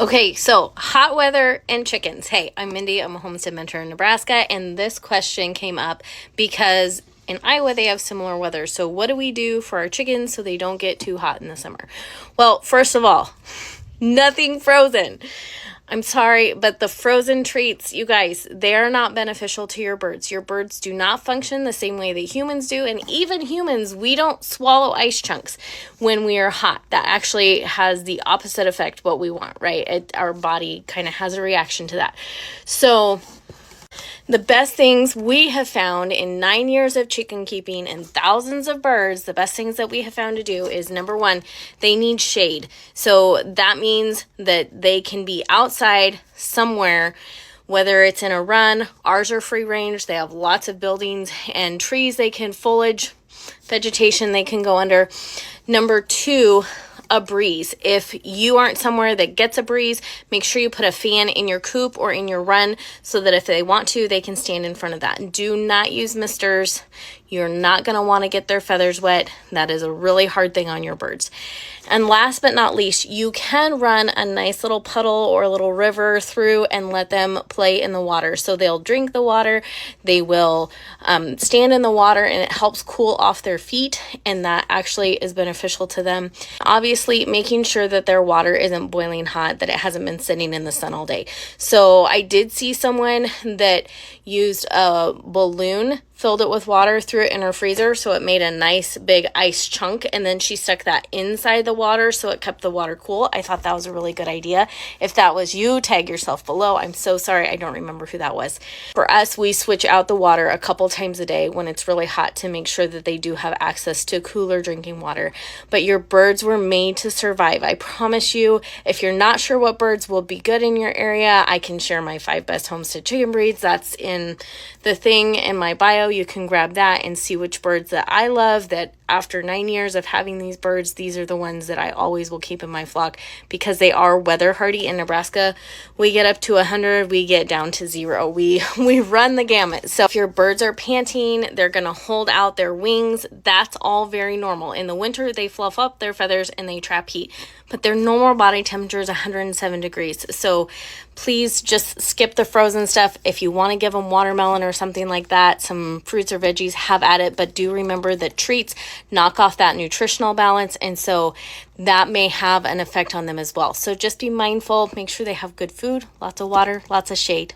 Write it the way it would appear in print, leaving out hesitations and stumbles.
Okay, so hot weather and chickens. Hey, I'm Mindy. I'm a homestead mentor in Nebraska, and this question came up because in Iowa they have similar weather. So, what do we do for our chickens so they don't get too hot in the summer? Well, first of all, nothing frozen. I'm sorry, but the frozen treats, you guys, they are not beneficial to your birds. Your birds do not function the same way that humans do. And even humans, we don't swallow ice chunks when we are hot. That actually has the opposite effect what we want, right? Our body kind of has a reaction to that. So the best things we have found in 9 years of chicken keeping and thousands of birds, the best things that we have found to do is number one, they need shade. So that means that they can be outside somewhere, whether it's in a run. Ours are free range. They have lots of buildings and trees they can foliage, vegetation they can go under. Number two, a breeze. If you aren't somewhere that gets a breeze, make sure you put a fan in your coop or in your run so that if they want to, they can stand in front of that. Do not use misters. You're not going to want to get their feathers wet. That is a really hard thing on your birds. And last but not least, you can run a nice little puddle or a little river through and let them play in the water. So they'll drink the water, they will stand in the water, and it helps cool off their feet, and that actually is beneficial to them. Obviously, making sure that their water isn't boiling hot, that it hasn't been sitting in the sun all day. So I did see someone that used a balloon, filled it with water, threw it in her freezer so it made a nice big ice chunk, and then she stuck that inside the water so it kept the water cool. I thought that was a really good idea. If that was you, tag yourself below. I'm so sorry, I don't remember who that was. For us, we switch out the water a couple times a day when it's really hot to make sure that they do have access to cooler drinking water. But your birds were made to survive. I promise you, if you're not sure what birds will be good in your area, I can share my 5 best homestead chicken breeds. That's in the thing in my bio. You can grab that and see which birds that I love, that after 9 years of having these birds, these are the ones that I always will keep in my flock because they are weather hardy. In Nebraska, we get up to 100, we get down to 0. We run the gamut. So if your birds are panting, they're going to hold out their wings. That's all very normal. In the winter, they fluff up their feathers and they trap heat, but their normal body temperature is 107 degrees. So please just skip the frozen stuff. If you want to give them watermelon or something like that, some fruits or veggies, have at it. But do remember that treats knock off that nutritional balance, and so that may have an effect on them as well. So just be mindful, make sure they have good food, lots of water, lots of shade.